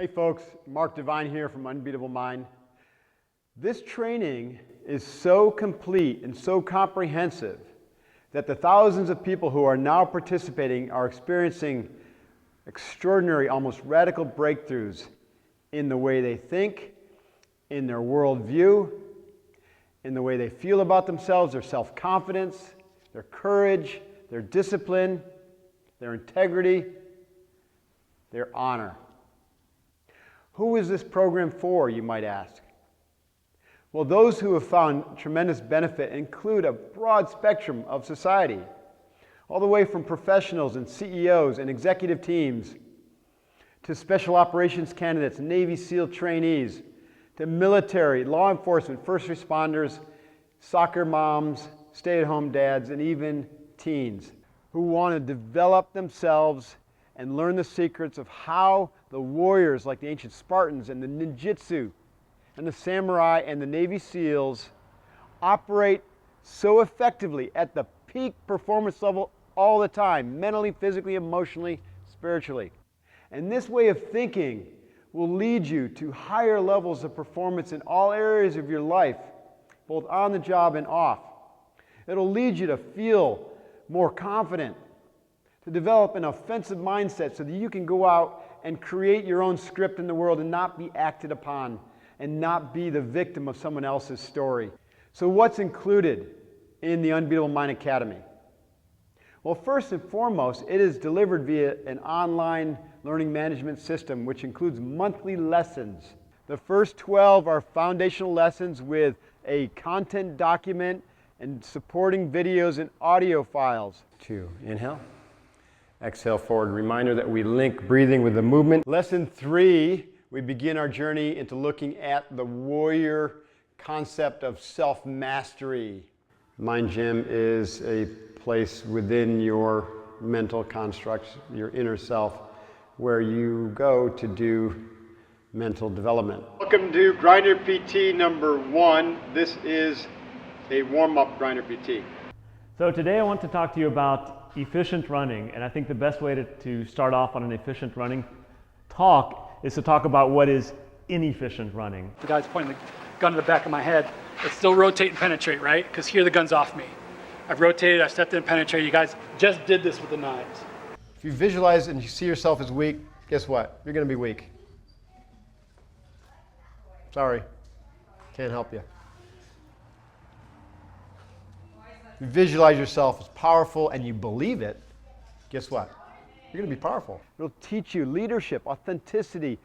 Hey folks, Mark Devine here from Unbeatable Mind. This training is so complete and so comprehensive that the thousands of people who are now participating are experiencing extraordinary, almost radical breakthroughs in the way they think, in their worldview, in the way they feel about themselves, their self-confidence, their courage, their discipline, their integrity, their honor. Who is this program for, you might ask? Well, those who have found tremendous benefit include a broad spectrum of society, all the way from professionals and CEOs and executive teams, to special operations candidates, Navy SEAL trainees, to military, law enforcement, first responders, soccer moms, stay-at-home dads, and even teens who want to develop themselves and learn the secrets of how the warriors like the ancient Spartans and the ninjutsu and the samurai and the Navy SEALs operate so effectively at the peak performance level all the time, mentally, physically, emotionally, spiritually. And this way of thinking will lead you to higher levels of performance in all areas of your life, both on the job and off. It'll lead you to feel more confident, to develop an offensive mindset so that you can go out and create your own script in the world and not be acted upon and not be the victim of someone else's story. So what's included in the Unbeatable Mind Academy? Well, first and foremost, it is delivered via an online learning management system which includes monthly lessons. The first 12 are foundational lessons with a content document and supporting videos and audio files. 2, inhale. Exhale forward. Reminder that we link breathing with the movement. Lesson 3, we begin our journey into looking at the warrior concept of self-mastery. Mind Gym is a place within your mental constructs, your inner self, where you go to do mental development. Welcome to Grinder PT number 1. This is a warm-up Grinder PT. So today I want to talk to you about efficient running, and I think the best way to start off on an efficient running talk is to talk about what is inefficient running. The guy's pointing the gun to the back of my head. It's still rotate and penetrate, right? Because here the gun's off me. I've rotated, I've stepped in and penetrated. You guys just did this with the knives. If you visualize and you see yourself as weak, guess what? You're going to be weak. Sorry, can't help you. You visualize yourself as powerful and you believe it, guess what? You're going to be powerful. It'll teach you leadership, authenticity,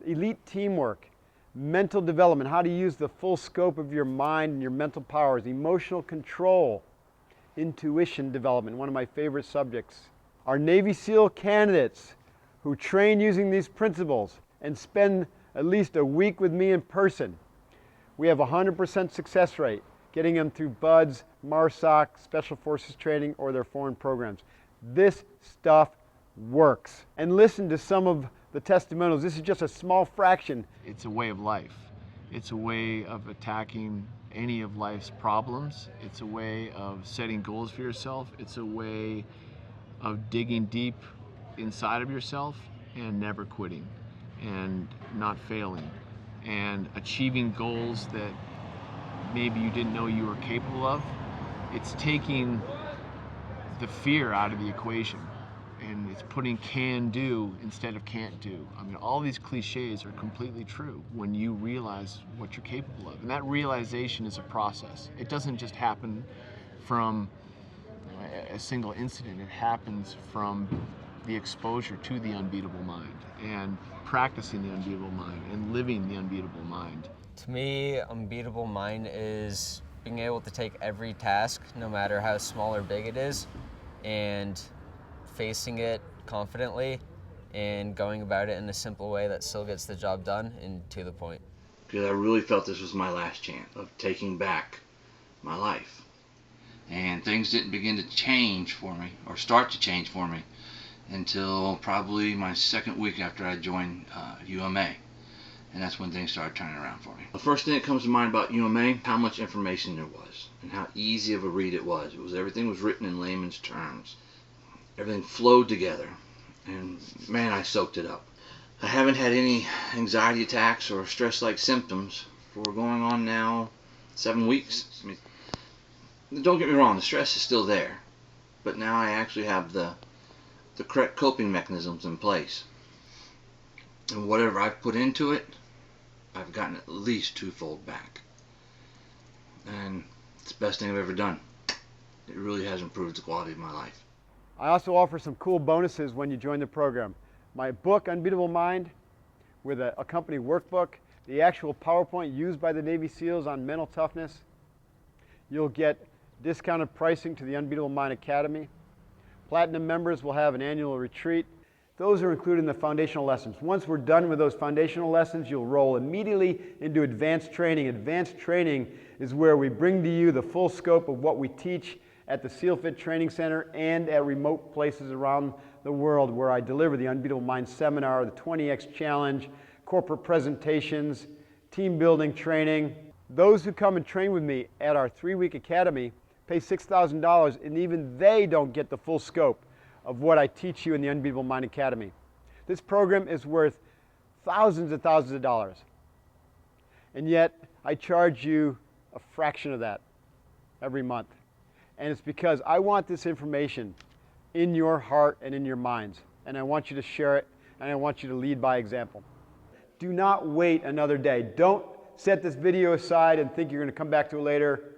elite teamwork, mental development, how to use the full scope of your mind and your mental powers, emotional control, intuition development, one of my favorite subjects. Our Navy SEAL candidates who train using these principles and spend at least a week with me in person, we have a 100% success rate, getting them through BUDS, MARSOC, Special Forces training, or their foreign programs. This stuff works. And listen to some of the testimonials. This is just a small fraction. It's a way of life. It's a way of attacking any of life's problems. It's a way of setting goals for yourself. It's a way of digging deep inside of yourself and never quitting and not failing and achieving goals that maybe you didn't know you were capable of. It's taking the fear out of the equation, and it's putting can do instead of can't do. I mean, all these cliches are completely true when you realize what you're capable of. And that realization is a process. It doesn't just happen from a single incident. It happens from the exposure to the unbeatable mind and practicing the unbeatable mind and living the unbeatable mind. To me, Unbeatable Mind is being able to take every task, no matter how small or big it is, and facing it confidently and going about it in a simple way that still gets the job done and to the point. Because I really felt this was my last chance of taking back my life. And things didn't begin to change for me, or start to change for me, until probably my second week after I joined UMA. And that's when things started turning around for me. The first thing that comes to mind about UMA, how much information there was and how easy of a read it was. Everything was written in layman's terms. Everything flowed together, and man, I soaked it up. I haven't had any anxiety attacks or stress-like symptoms for going on now 7 weeks. I mean, don't get me wrong, the stress is still there, but now I actually have the correct coping mechanisms in place. And whatever I've put into it, I've gotten at least twofold back. And it's the best thing I've ever done. It really has improved the quality of my life. I also offer some cool bonuses when you join the program. My book, Unbeatable Mind, with a company workbook, the actual PowerPoint used by the Navy SEALs on mental toughness. You'll get discounted pricing to the Unbeatable Mind Academy. Platinum members will have an annual retreat. Those are included in the foundational lessons. Once we're done with those foundational lessons, you'll roll immediately into advanced training. Advanced training is where we bring to you the full scope of what we teach at the SEALFit Training Center and at remote places around the world, where I deliver the Unbeatable Mind Seminar, the 20X Challenge, corporate presentations, team building training. Those who come and train with me at our 3-week academy pay $6,000, and even they don't get the full scope of what I teach you in the Unbeatable Mind Academy. This program is worth thousands and thousands of dollars, and yet I charge you a fraction of that every month. And it's because I want this information in your heart and in your minds, and I want you to share it, and I want you to lead by example. Do not wait another day. Don't set this video aside and think you're going to come back to it later.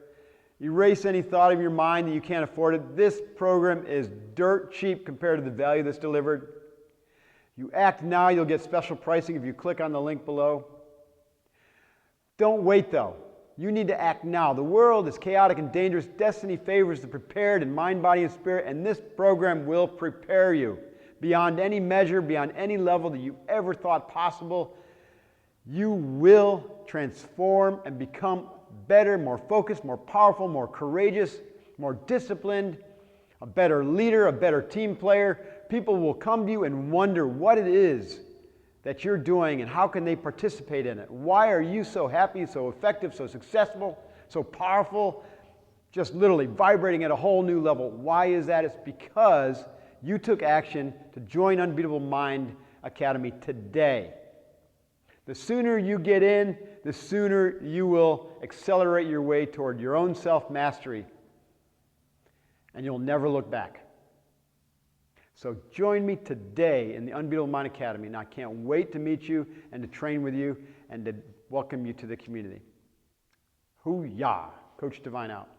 Erase any thought of your mind that you can't afford it. This program is dirt cheap compared to the value that's delivered. You act now, you'll get special pricing if you click on the link below. Don't wait though. You need to act now. The world is chaotic and dangerous. Destiny favors the prepared in mind, body, and spirit, and this program will prepare you beyond any measure, beyond any level that you ever thought possible. You will transform and become better, more focused, more powerful, more courageous, more disciplined, a better leader, a better team player. People will come to you and wonder what it is that you're doing and how can they participate in it. Why are you so happy, so effective, so successful, so powerful, just literally vibrating at a whole new level? Why is that? It's because you took action to join Unbeatable Mind Academy today. The sooner you get in, the sooner you will accelerate your way toward your own self-mastery, and you'll never look back. So join me today in the Unbeatable Mind Academy, and I can't wait to meet you and to train with you and to welcome you to the community. Hoo-yah! Coach Divine out.